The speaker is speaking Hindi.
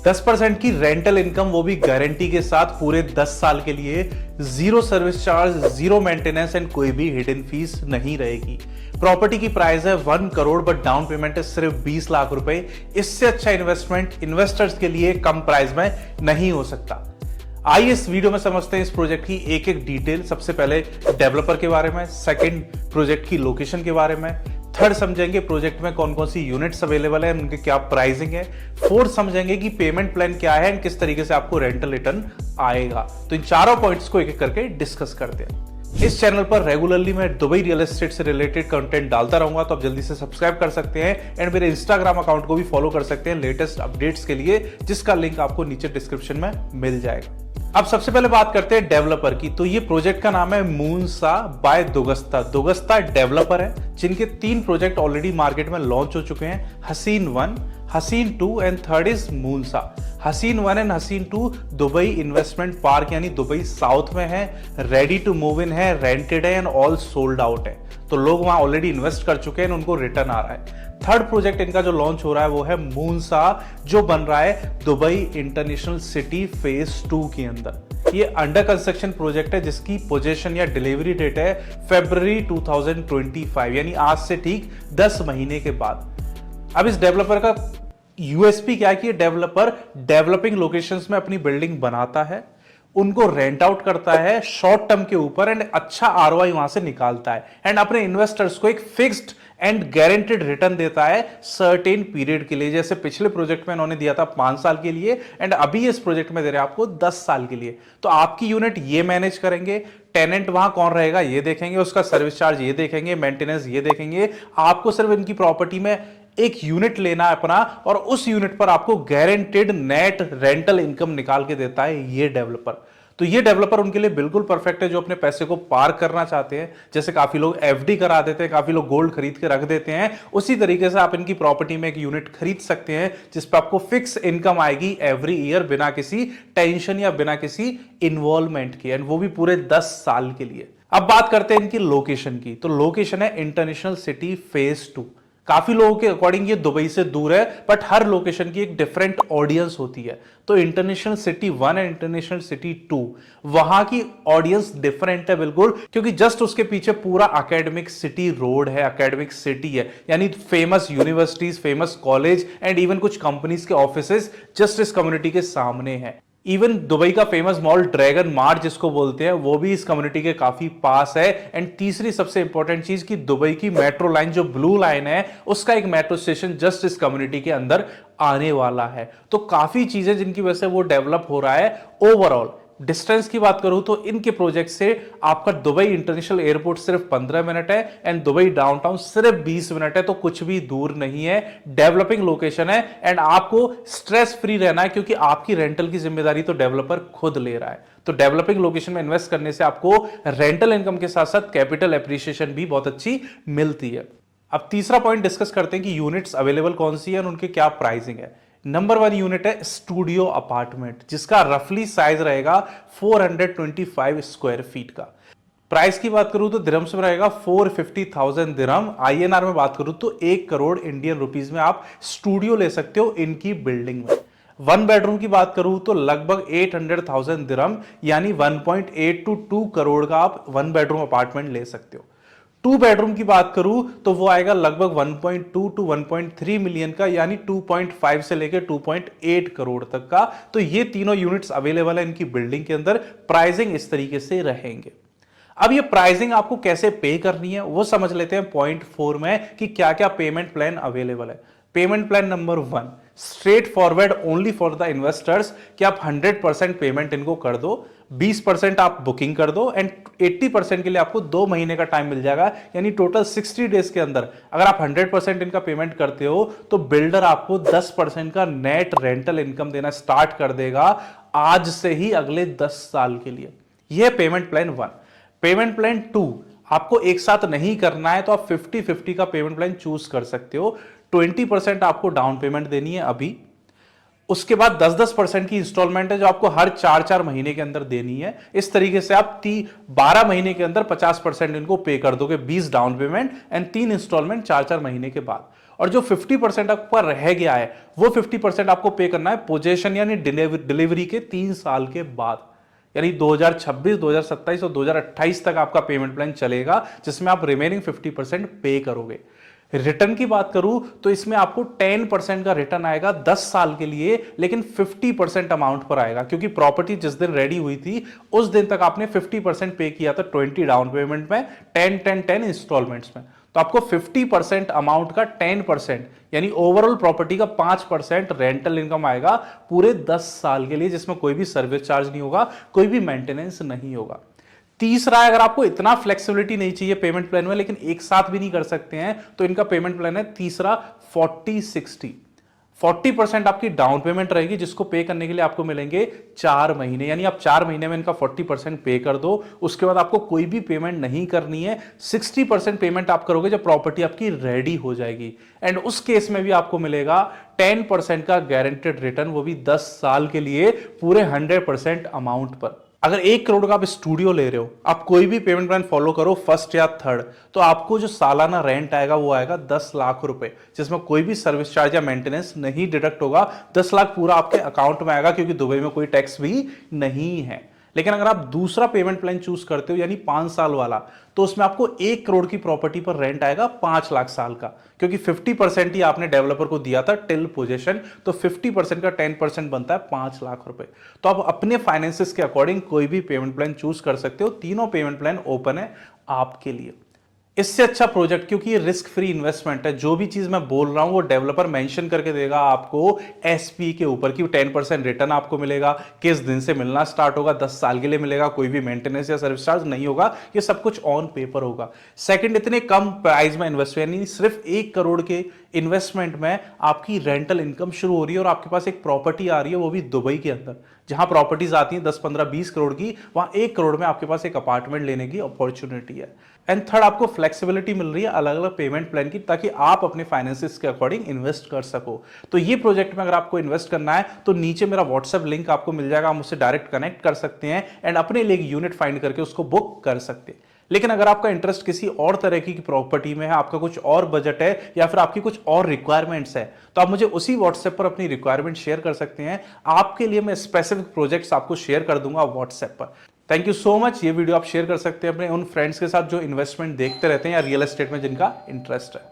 10% की रेंटल इनकम, वो भी गारंटी के साथ पूरे 10 साल के लिए। Zero service charge, zero maintenance and कोई भी हिडन फीस नहीं रहेगी। प्रॉपर्टी की प्राइस है 1 करोड़ बट डाउन पेमेंट है सिर्फ 20 लाख रुपए। इससे अच्छा इन्वेस्टमेंट इन्वेस्टर्स के लिए कम प्राइस में नहीं हो सकता। आइए इस वीडियो में समझते हैं इस प्रोजेक्ट की एक एक डिटेल। सबसे पहले डेवलपर के बारे में, सेकंड प्रोजेक्ट की लोकेशन के बारे में, थर्ड समझेंगे प्रोजेक्ट में कौन कौन सी यूनिट्स अवेलेबल है, उनके क्या प्राइसिंग है, फोर्थ समझेंगे कि पेमेंट प्लान क्या है एंड किस तरीके से आपको रेंटल रिटर्न आएगा। तो इन चारों पॉइंट्स को एक एक करके डिस्कस करते हैं। इस चैनल पर रेगुलरली मैं दुबई रियल एस्टेट से रिलेटेड कंटेंट डालता रहूंगा, तो आप जल्दी से सब्सक्राइब कर सकते हैं एंड मेरे इंस्टाग्राम अकाउंट को भी फॉलो कर सकते हैं लेटेस्ट अपडेट्स के लिए, जिसका लिंक आपको नीचे डिस्क्रिप्शन में मिल जाएगा। अब सबसे पहले बात करते हैं डेवलपर की। तो ये प्रोजेक्ट का नाम है मूनसा बाय दोगस्ता। दोगस्ता डेवलपर है जिनके 3 प्रोजेक्ट ऑलरेडी मार्केट में लॉन्च हो चुके हैं, हसीन 1, हसीन 2 एंड थर्ड इज मूनसा। हसीन 1 एंड हसीन 2 दुबई इन्वेस्टमेंट पार्क यानी दुबई साउथ में है, रेडी टू मूव इन है, रेंटेड है एंड ऑल सोल्ड आउट है। तो लोग वहां ऑलरेडी इन्वेस्ट कर चुके हैं, उनको रिटर्न आ रहा है। थर्ड प्रोजेक्ट इनका जो लॉन्च हो रहा है वो है मूनसा, जो बन रहा है दुबई इंटरनेशनल सिटी फेज 2 के अंदर। ये अंडर कंस्ट्रक्शन प्रोजेक्ट है जिसकी पोजीशन या डिलीवरी डेट है फरवरी 2025 यानी आज से ठीक 10 महीने के बाद। अब इस डेवलपर का यूएसपी क्या है कि डेवलपर डेवलपिंग लोकेशंस में अपनी बिल्डिंग बनाता है, उनको रेंट आउट करता है शॉर्ट टर्म के ऊपर एंड अच्छा आरओआई वहां से निकालता है एंड अपने इन्वेस्टर्स को एक फिक्स्ड एंड गारंटेड रिटर्न देता है सर्टेन पीरियड के लिए। जैसे पिछले प्रोजेक्ट में इन्होंने दिया था 5 साल के लिए एंड अभी इस प्रोजेक्ट में दे रहे हैं आपको 10 साल के लिए। तो आपकी यूनिट ये मैनेज करेंगे, टेनेंट वहां कौन रहेगा ये देखेंगे, उसका सर्विस चार्ज ये देखेंगे, मेंटेनेंस ये देखेंगे। आपको सिर्फ इनकी प्रॉपर्टी में एक यूनिट लेना है अपना और उस यूनिट पर आपको गारंटेड नेट रेंटल इनकम निकाल के देता है ये डेवलपर। तो ये डेवलपर उनके लिए बिल्कुल परफेक्ट है जो अपने पैसे को पार्क करना चाहते हैं। जैसे काफी लोग एफडी करा देते हैं, काफी लोग गोल्ड खरीद के रख देते हैं, उसी तरीके से आप इनकी प्रॉपर्टी में एक यूनिट खरीद सकते हैं जिस पर आपको फिक्स इनकम आएगी एवरी ईयर बिना किसी टेंशन या बिना किसी इन्वॉल्वमेंट के, एंड वो भी पूरे 10 साल के लिए। अब बात करते हैं इनकी लोकेशन की। तो लोकेशन है इंटरनेशनल सिटी फेज 2। काफी लोगों के अकॉर्डिंग ये दुबई से दूर है बट हर लोकेशन की एक डिफरेंट ऑडियंस होती है। तो international city 1 and international city 2 वहां की ऑडियंस डिफरेंट है बिल्कुल, क्योंकि जस्ट उसके पीछे पूरा एकेडमिक सिटी रोड है, एकेडमिक सिटी है, यानी famous universities, famous college and even कुछ कंपनीज के ऑफिसेज जस्ट इस कम्युनिटी के सामने है। इवन दुबई का फेमस मॉल ड्रैगन मार्ट जिसको बोलते हैं वो भी इस कम्युनिटी के काफी पास है। एंड तीसरी सबसे इंपॉर्टेंट चीज कि दुबई की मेट्रो लाइन जो ब्लू लाइन है उसका एक मेट्रो स्टेशन जस्ट इस कम्युनिटी के अंदर आने वाला है। तो काफी चीजें जिनकी वजह से वो डेवलप हो रहा है। ओवरऑल डिस्टेंस की बात करूं तो इनके प्रोजेक्ट से आपका दुबई इंटरनेशनल एयरपोर्ट सिर्फ 15 मिनट है एंड दुबई डाउनटाउन सिर्फ 20 मिनट है, तो कुछ भी दूर नहीं है। डेवलपिंग लोकेशन है एंड आपको स्ट्रेस फ्री रहना है क्योंकि आपकी रेंटल की जिम्मेदारी तो डेवलपर खुद ले रहा है। तो डेवलपिंग लोकेशन में इन्वेस्ट करने से आपको रेंटल इनकम के साथ साथ कैपिटल एप्रिसिएशन भी बहुत अच्छी मिलती है। अब तीसरा पॉइंट डिस्कस करते हैं कि यूनिट्स अवेलेबल कौन सी है और उनके क्या प्राइसिंग है। नंबर 1 यूनिट है स्टूडियो अपार्टमेंट जिसका रफली साइज रहेगा 425 स्क्वायर फीट का। प्राइस की बात करूं तो दिरहम्स में रहेगा 450,000 दिरहम। आईएनआर में बात करूं तो 1 करोड़ इंडियन रुपीस में आप स्टूडियो ले सकते हो इनकी बिल्डिंग में। 1 बेडरूम की बात करूं तो लगभग 800,000 दिरहम यानी 1.8 to 2 करोड़ का आप 1 बेडरूम अपार्टमेंट ले सकते हो। 2 बेडरूम की बात करूं तो वो आएगा लगभग 1.2 to 1.3 मिलियन का, यानी 2.5 से लेकर 2.8 करोड़ तक का। तो ये तीनों यूनिट्स अवेलेबल है इनकी बिल्डिंग के अंदर। प्राइसिंग इस तरीके से रहेंगे। अब ये प्राइसिंग आपको कैसे पे करनी है वो समझ लेते हैं पॉइंट 4 में कि क्या क्या पेमेंट प्लान अवेलेबल है। Payment plan number 1 straight forward only for the investors कि आप 100% पेमेंट इनको कर दो, 20% आप बुकिंग कर दो एंड 80% के लिए आपको 2 महीने का टाइम मिल जाएगा, यानी टोटल 60 डेज के अंदर अगर आप 100% इनका पेमेंट करते हो तो बिल्डर आपको 10% का नेट रेंटल इनकम देना स्टार्ट कर देगा आज से ही अगले 10 साल के लिए। यह पेमेंट प्लान 1। पेमेंट प्लान 2 आपको एक साथ नहीं करना है तो आप 50-50 का पेमेंट प्लान चूज कर सकते हो। 20% आपको डाउन पेमेंट देनी है अभी, उसके बाद 10-10% की इंस्टॉलमेंट है जो आपको हर 4-4 महीने के अंदर देनी है। इस तरीके से आप 12 महीने के अंदर 50% इनको पे कर दोगे, 20 डाउन पेमेंट एंड 3 इंस्टॉलमेंट 4-4 महीने के बाद। और जो 50% आपका रह गया है वो 50% आपको पे करना है पोजेशन यानी डिलीवरी के 3 साल के बाद, यानी 2026, 2027 और 2028 तक आपका पेमेंट प्लान चलेगा, जिसमें आप रिमेनिंग 50% पे करोगे। रिटर्न की बात करूं तो इसमें आपको 10% का रिटर्न आएगा 10 साल के लिए, लेकिन 50% अमाउंट पर आएगा, क्योंकि प्रॉपर्टी जिस दिन रेडी हुई थी उस दिन तक आपने 50% पे किया था, 20 डाउन पेमेंट में, 10 इंस्टॉलमेंट्स में। तो आपको 50% अमाउंट का 10% यानी ओवरऑल प्रॉपर्टी का 5% रेंटल इनकम आएगा पूरे 10 साल के लिए, जिसमें कोई भी सर्विस चार्ज नहीं होगा, कोई भी मेंटेनेंस नहीं होगा। तीसरा, अगर आपको इतना फ्लेक्सिबिलिटी नहीं चाहिए पेमेंट प्लान में, लेकिन एक साथ भी नहीं कर सकते हैं, तो इनका पेमेंट प्लान है तीसरा 40-60। 40% आपकी डाउन पेमेंट रहेगी, जिसको पे करने के लिए आपको मिलेंगे 4 महीने, यानी आप 4 महीने में इनका 40% पे कर दो, उसके बाद आपको कोई भी पेमेंट नहीं करनी है। 60% पेमेंट आप करोगे जब प्रॉपर्टी आपकी रेडी हो जाएगी, एंड उस केस में भी आपको मिलेगा 10% का गारंटेड रिटर्न, वो भी 10 साल के लिए पूरे 100% अमाउंट पर। अगर 1 करोड़ का आप स्टूडियो ले रहे हो, आप कोई भी पेमेंट प्लान फॉलो करो, फर्स्ट या थर्ड, तो आपको जो सालाना रेंट आएगा वो आएगा 10 लाख रुपए, जिसमें कोई भी सर्विस चार्ज या मेंटेनेंस नहीं डिडक्ट होगा। 10 लाख पूरा आपके अकाउंट में आएगा, क्योंकि दुबई में कोई टैक्स भी नहीं है। लेकिन अगर आप दूसरा पेमेंट प्लान चूज करते हो यानी 5 साल वाला, तो उसमें आपको 1 करोड़ की प्रॉपर्टी पर रेंट आएगा 5 लाख साल का, क्योंकि 50% ही आपने डेवलपर को दिया था टिल पोजेशन, तो 50% का 10% बनता है 5 लाख रुपए। तो आप अपने फाइनेंसेस के अकॉर्डिंग कोई भी पेमेंट प्लान चूज कर सकते हो, तीनों पेमेंट प्लान ओपन है आपके लिए। इससे अच्छा प्रोजेक्ट, क्योंकि ये रिस्क फ्री इन्वेस्टमेंट है, जो भी चीज मैं बोल रहा हूं वो डेवलपर मेंशन करके देगा आपको एसपी के ऊपर कि 10% रिटर्न आपको मिलेगा, किस दिन से मिलना स्टार्ट होगा, 10 साल के लिए मिलेगा, कोई भी मेंटेनेंस या सर्विस चार्ज नहीं होगा, ये सब कुछ ऑन पेपर होगा। सेकंड, इतने कम प्राइस में इन्वेस्ट, यानी सिर्फ 1 करोड़ के इन्वेस्टमेंट में आपकी रेंटल इनकम शुरू हो रही है, और आपके पास एक प्रॉपर्टी आ रही है, वो भी दुबई के अंदर। जहां प्रॉपर्टीज आती हैं 10, 15, 20 करोड़ की, वहां 1 करोड़ में आपके पास एक अपार्टमेंट लेने की अपॉर्चुनिटी है। एंड थर्ड, आपको फ्लेक्सिबिलिटी मिल रही है अलग अलग पेमेंट प्लान की, ताकि आप अपने फाइनेंसेस के अकॉर्डिंग इन्वेस्ट कर सको। तो ये प्रोजेक्ट में अगर आपको इन्वेस्ट करना है तो नीचे मेरा व्हाट्सएप लिंक आपको मिल जाएगा, आप मुझसे डायरेक्ट कनेक्ट कर सकते हैं एंड अपने लिए यूनिट फाइंड करके उसको बुक कर सकते हैं। लेकिन अगर आपका इंटरेस्ट किसी और तरह की प्रॉपर्टी में है, आपका कुछ और बजट है या फिर आपकी कुछ और रिक्वायरमेंट्स है, तो आप मुझे उसी व्हाट्सएप पर अपनी रिक्वायरमेंट शेयर कर सकते हैं। आपके लिए मैं स्पेसिफिक प्रोजेक्ट्स आपको शेयर कर दूंगा व्हाट्सएप पर। Thank you so much. ये वीडियो आप शेयर कर सकते हैं अपने उन फ्रेंड्स के साथ जो इन्वेस्टमेंट देखते रहते हैं या रियल एस्टेट में जिनका इंटरेस्ट है।